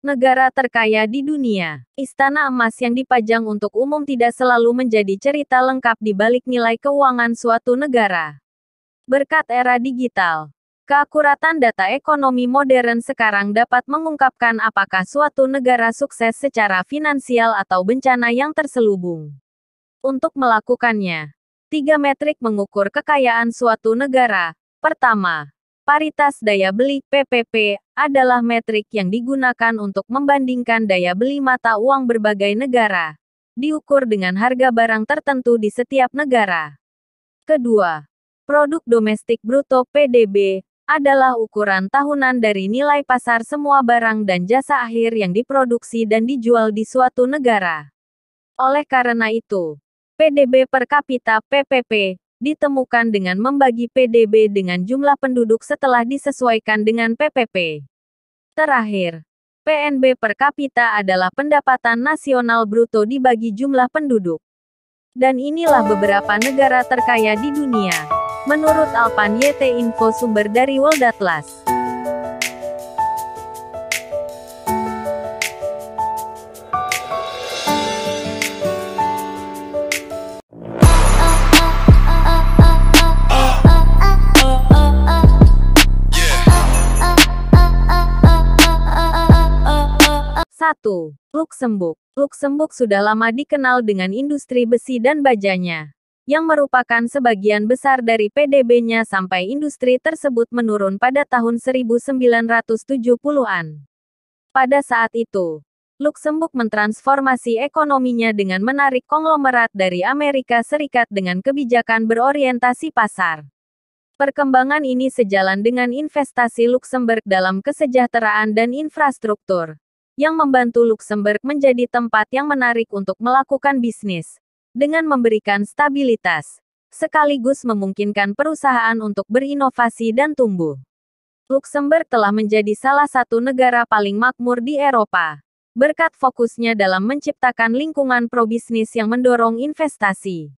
Negara terkaya di dunia. Istana emas yang dipajang untuk umum tidak selalu menjadi cerita lengkap di balik nilai keuangan suatu negara. Berkat era digital, keakuratan data ekonomi modern sekarang dapat mengungkapkan apakah suatu negara sukses secara finansial atau bencana yang terselubung. Untuk melakukannya, 3 metrik mengukur kekayaan suatu negara. Pertama, paritas daya beli (PPP) adalah metrik yang digunakan untuk membandingkan daya beli mata uang berbagai negara, diukur dengan harga barang tertentu di setiap negara. Kedua, produk domestik bruto (PDB) adalah ukuran tahunan dari nilai pasar semua barang dan jasa akhir yang diproduksi dan dijual di suatu negara. Oleh karena itu, PDB per kapita (PPP) ditemukan dengan membagi PDB dengan jumlah penduduk setelah disesuaikan dengan PPP. Terakhir, PNB per kapita adalah pendapatan nasional bruto dibagi jumlah penduduk. Dan inilah beberapa negara terkaya di dunia. Menurut Alpan YT Info, sumber dari World Atlas. Satu, Luksemburg. Luksemburg sudah lama dikenal dengan industri besi dan bajanya, yang merupakan sebagian besar dari PDB-nya sampai industri tersebut menurun pada tahun 1970-an. Pada saat itu, Luksemburg mentransformasi ekonominya dengan menarik konglomerat dari Amerika Serikat dengan kebijakan berorientasi pasar. Perkembangan ini sejalan dengan investasi Luksemburg dalam kesejahteraan dan infrastruktur, yang membantu Luksemburg menjadi tempat yang menarik untuk melakukan bisnis, dengan memberikan stabilitas, sekaligus memungkinkan perusahaan untuk berinovasi dan tumbuh. Luksemburg telah menjadi salah satu negara paling makmur di Eropa, berkat fokusnya dalam menciptakan lingkungan pro-bisnis yang mendorong investasi.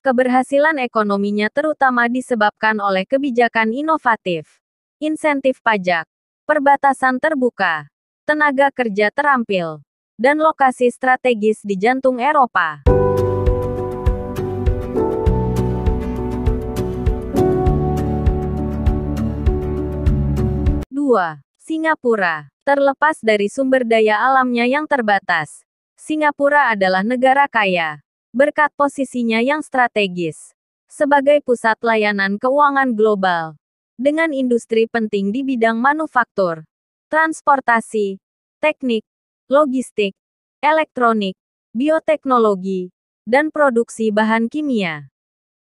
Keberhasilan ekonominya terutama disebabkan oleh kebijakan inovatif, insentif pajak, perbatasan terbuka, tenaga kerja terampil, dan lokasi strategis di jantung Eropa. 2. Singapura. Terlepas dari sumber daya alamnya yang terbatas, Singapura adalah negara kaya, berkat posisinya yang strategis, sebagai pusat layanan keuangan global, dengan industri penting di bidang manufaktur, transportasi, teknik, logistik, elektronik, bioteknologi, dan produksi bahan kimia.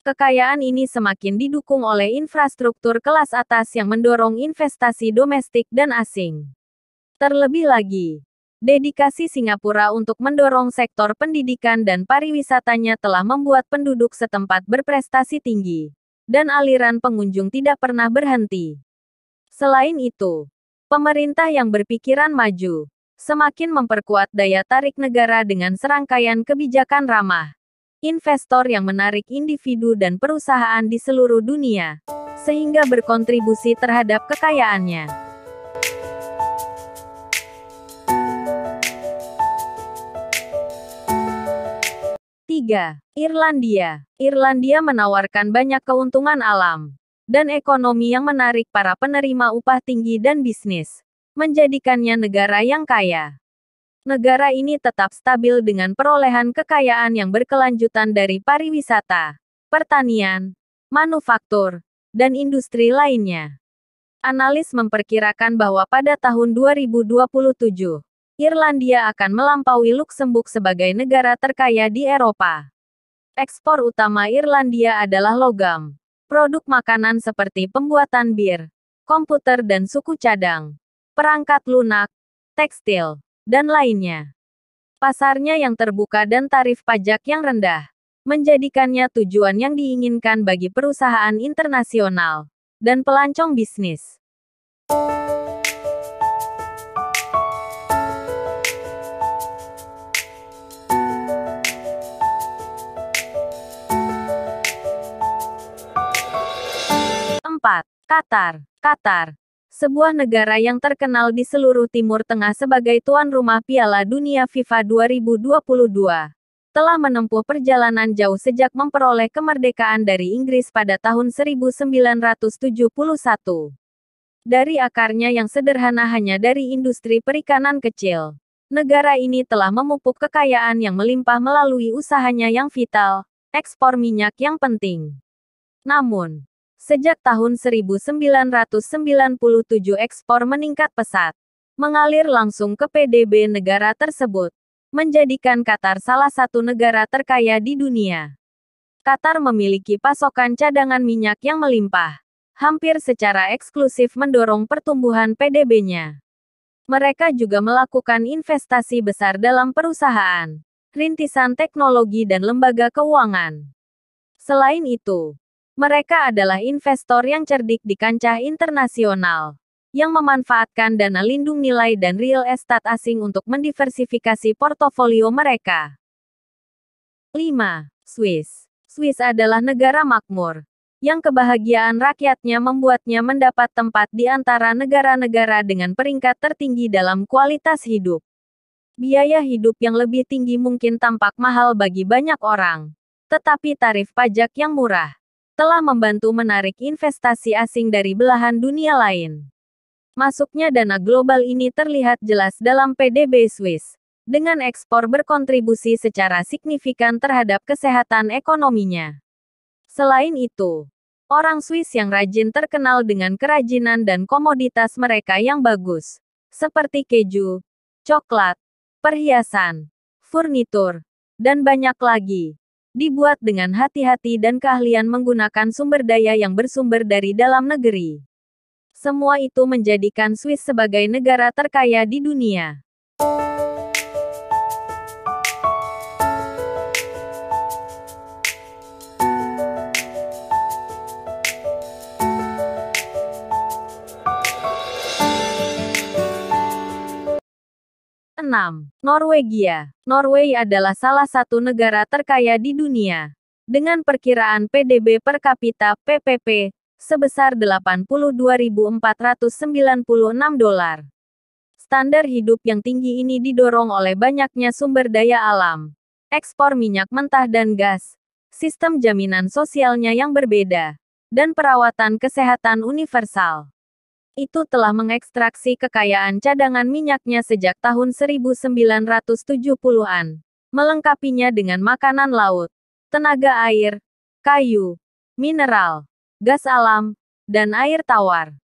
Kekayaan ini semakin didukung oleh infrastruktur kelas atas yang mendorong investasi domestik dan asing. Terlebih lagi, dedikasi Singapura untuk mendorong sektor pendidikan dan pariwisatanya telah membuat penduduk setempat berprestasi tinggi, dan aliran pengunjung tidak pernah berhenti. Selain itu, pemerintah yang berpikiran maju, semakin memperkuat daya tarik negara dengan serangkaian kebijakan ramah investor yang menarik individu dan perusahaan di seluruh dunia, sehingga berkontribusi terhadap kekayaannya. 3. Irlandia. Irlandia menawarkan banyak keuntungan alam dan ekonomi yang menarik para penerima upah tinggi dan bisnis, menjadikannya negara yang kaya. Negara ini tetap stabil dengan perolehan kekayaan yang berkelanjutan dari pariwisata, pertanian, manufaktur, dan industri lainnya. Analis memperkirakan bahwa pada tahun 2027, Irlandia akan melampaui Luksemburg sebagai negara terkaya di Eropa. Ekspor utama Irlandia adalah logam, produk makanan seperti pembuatan bir, komputer dan suku cadang, perangkat lunak, tekstil, dan lainnya. Pasarnya yang terbuka dan tarif pajak yang rendah, menjadikannya tujuan yang diinginkan bagi perusahaan internasional dan pelancong bisnis. 4. Qatar. sebuah negara yang terkenal di seluruh Timur Tengah sebagai tuan rumah Piala Dunia FIFA 2022, telah menempuh perjalanan jauh sejak memperoleh kemerdekaan dari Inggris pada tahun 1971. Dari akarnya yang sederhana hanya dari industri perikanan kecil, negara ini telah memupuk kekayaan yang melimpah melalui usahanya yang vital, ekspor minyak yang penting. Namun, sejak tahun 1997 ekspor meningkat pesat, mengalir langsung ke PDB negara tersebut, menjadikan Qatar salah satu negara terkaya di dunia. Qatar memiliki pasokan cadangan minyak yang melimpah, hampir secara eksklusif mendorong pertumbuhan PDB-nya. Mereka juga melakukan investasi besar dalam perusahaan, rintisan teknologi dan lembaga keuangan. Selain itu, mereka adalah investor yang cerdik di kancah internasional, yang memanfaatkan dana lindung nilai dan real estate asing untuk mendiversifikasi portofolio mereka. 5. Swiss. Swiss adalah negara makmur, yang kebahagiaan rakyatnya membuatnya mendapat tempat di antara negara-negara dengan peringkat tertinggi dalam kualitas hidup. Biaya hidup yang lebih tinggi mungkin tampak mahal bagi banyak orang, tetapi tarif pajak yang murah telah membantu menarik investasi asing dari belahan dunia lain. Masuknya dana global ini terlihat jelas dalam PDB Swiss, dengan ekspor berkontribusi secara signifikan terhadap kesehatan ekonominya. Selain itu, orang Swiss yang rajin terkenal dengan kerajinan dan komoditas mereka yang bagus, seperti keju, coklat, perhiasan, furnitur, dan banyak lagi, dibuat dengan hati-hati dan keahlian menggunakan sumber daya yang bersumber dari dalam negeri. Semua itu menjadikan Swiss sebagai negara terkaya di dunia. Norwegia. Norway adalah salah satu negara terkaya di dunia, dengan perkiraan PDB per kapita (PPP) sebesar $82.496. Standar hidup yang tinggi ini didorong oleh banyaknya sumber daya alam, ekspor minyak mentah dan gas, sistem jaminan sosialnya yang berbeda, dan perawatan kesehatan universal. Itu telah mengekstraksi kekayaan cadangan minyaknya sejak tahun 1970-an, melengkapinya dengan makanan laut, tenaga air, kayu, mineral, gas alam, dan air tawar.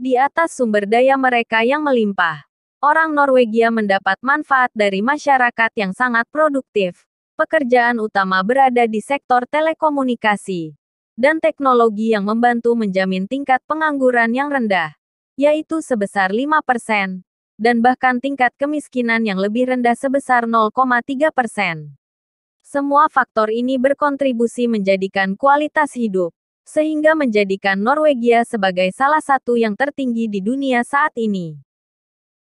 Di atas sumber daya mereka yang melimpah, orang Norwegia mendapat manfaat dari masyarakat yang sangat produktif. Pekerjaan utama berada di sektor telekomunikasi dan teknologi yang membantu menjamin tingkat pengangguran yang rendah, yaitu sebesar 5%, dan bahkan tingkat kemiskinan yang lebih rendah sebesar 0,3%. Semua faktor ini berkontribusi menjadikan kualitas hidup, sehingga menjadikan Norwegia sebagai salah satu yang tertinggi di dunia saat ini.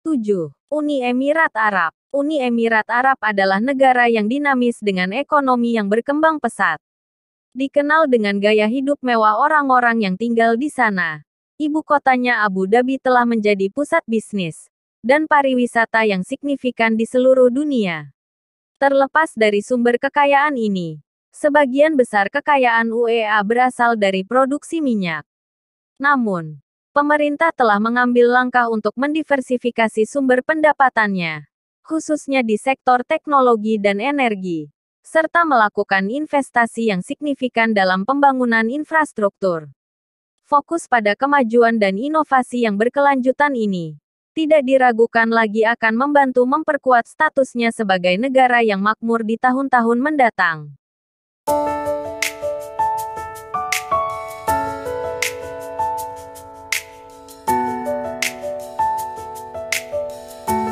7. Uni Emirat Arab. Uni Emirat Arab adalah negara yang dinamis dengan ekonomi yang berkembang pesat. Dikenal dengan gaya hidup mewah orang-orang yang tinggal di sana. Ibu kotanya Abu Dhabi telah menjadi pusat bisnis dan pariwisata yang signifikan di seluruh dunia. Terlepas dari sumber kekayaan ini, sebagian besar kekayaan UEA berasal dari produksi minyak. Namun, pemerintah telah mengambil langkah untuk mendiversifikasi sumber pendapatannya, khususnya di sektor teknologi dan energi, serta melakukan investasi yang signifikan dalam pembangunan infrastruktur. Fokus pada kemajuan dan inovasi yang berkelanjutan ini tidak diragukan lagi akan membantu memperkuat statusnya sebagai negara yang makmur di tahun-tahun mendatang.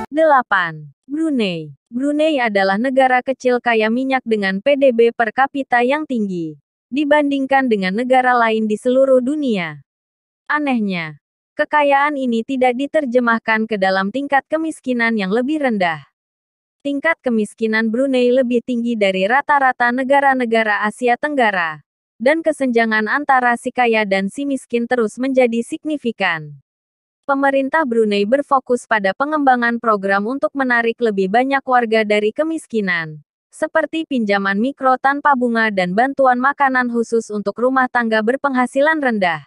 8. Brunei. Brunei adalah negara kecil kaya minyak dengan PDB per kapita yang tinggi dibandingkan dengan negara lain di seluruh dunia. Anehnya, kekayaan ini tidak diterjemahkan ke dalam tingkat kemiskinan yang lebih rendah. Tingkat kemiskinan Brunei lebih tinggi dari rata-rata negara-negara Asia Tenggara, dan kesenjangan antara si kaya dan si miskin terus menjadi signifikan. Pemerintah Brunei berfokus pada pengembangan program untuk menarik lebih banyak warga dari kemiskinan, seperti pinjaman mikro tanpa bunga dan bantuan makanan khusus untuk rumah tangga berpenghasilan rendah.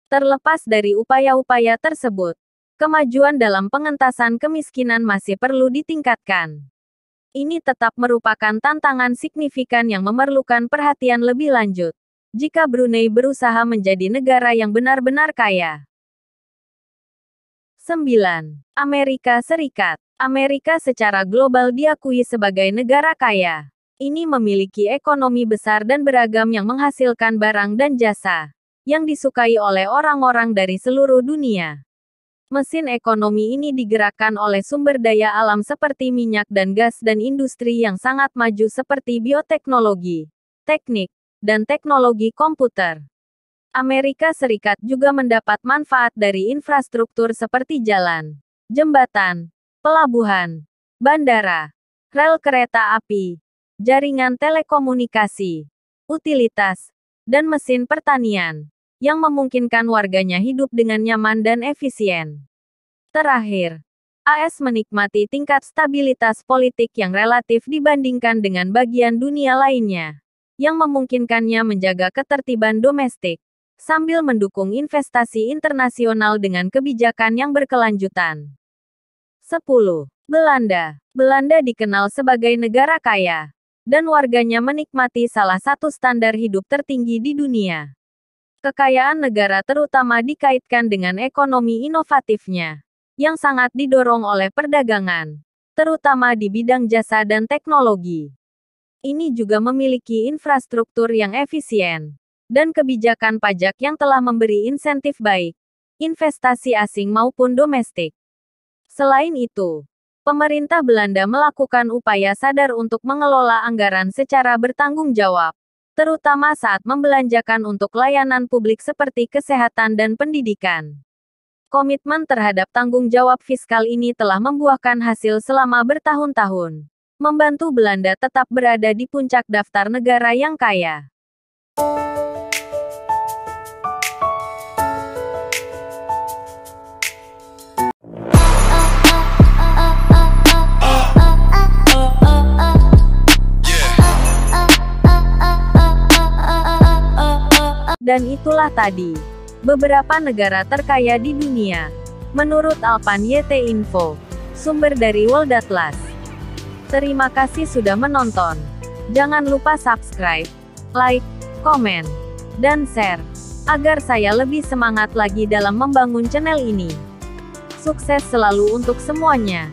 Terlepas dari upaya-upaya tersebut, kemajuan dalam pengentasan kemiskinan masih perlu ditingkatkan. Ini tetap merupakan tantangan signifikan yang memerlukan perhatian lebih lanjut jika Brunei berusaha menjadi negara yang benar-benar kaya. 9. Amerika Serikat. Amerika secara global diakui sebagai negara kaya. Ini memiliki ekonomi besar dan beragam yang menghasilkan barang dan jasa yang disukai oleh orang-orang dari seluruh dunia. Mesin ekonomi ini digerakkan oleh sumber daya alam seperti minyak dan gas dan industri yang sangat maju seperti bioteknologi, teknik, dan teknologi komputer. Amerika Serikat juga mendapat manfaat dari infrastruktur seperti jalan, jembatan, pelabuhan, bandara, rel kereta api, jaringan telekomunikasi, utilitas, dan mesin pertanian, yang memungkinkan warganya hidup dengan nyaman dan efisien. Terakhir, AS menikmati tingkat stabilitas politik yang relatif dibandingkan dengan bagian dunia lainnya, yang memungkinkannya menjaga ketertiban domestik, sambil mendukung investasi internasional dengan kebijakan yang berkelanjutan. 10. Belanda. Belanda dikenal sebagai negara kaya, dan warganya menikmati salah satu standar hidup tertinggi di dunia. Kekayaan negara terutama dikaitkan dengan ekonomi inovatifnya, yang sangat didorong oleh perdagangan, terutama di bidang jasa dan teknologi. Ini juga memiliki infrastruktur yang efisien, dan kebijakan pajak yang telah memberi insentif baik, investasi asing maupun domestik. Selain itu, pemerintah Belanda melakukan upaya sadar untuk mengelola anggaran secara bertanggung jawab, terutama saat membelanjakan untuk layanan publik seperti kesehatan dan pendidikan. Komitmen terhadap tanggung jawab fiskal ini telah membuahkan hasil selama bertahun-tahun, membantu Belanda tetap berada di puncak daftar negara yang kaya. Dan itulah tadi beberapa negara terkaya di dunia menurut Alpan YT Info, sumber dari World Atlas. Terima kasih sudah menonton. Jangan lupa subscribe, like, komen, dan share agar saya lebih semangat lagi dalam membangun channel ini. Sukses selalu untuk semuanya.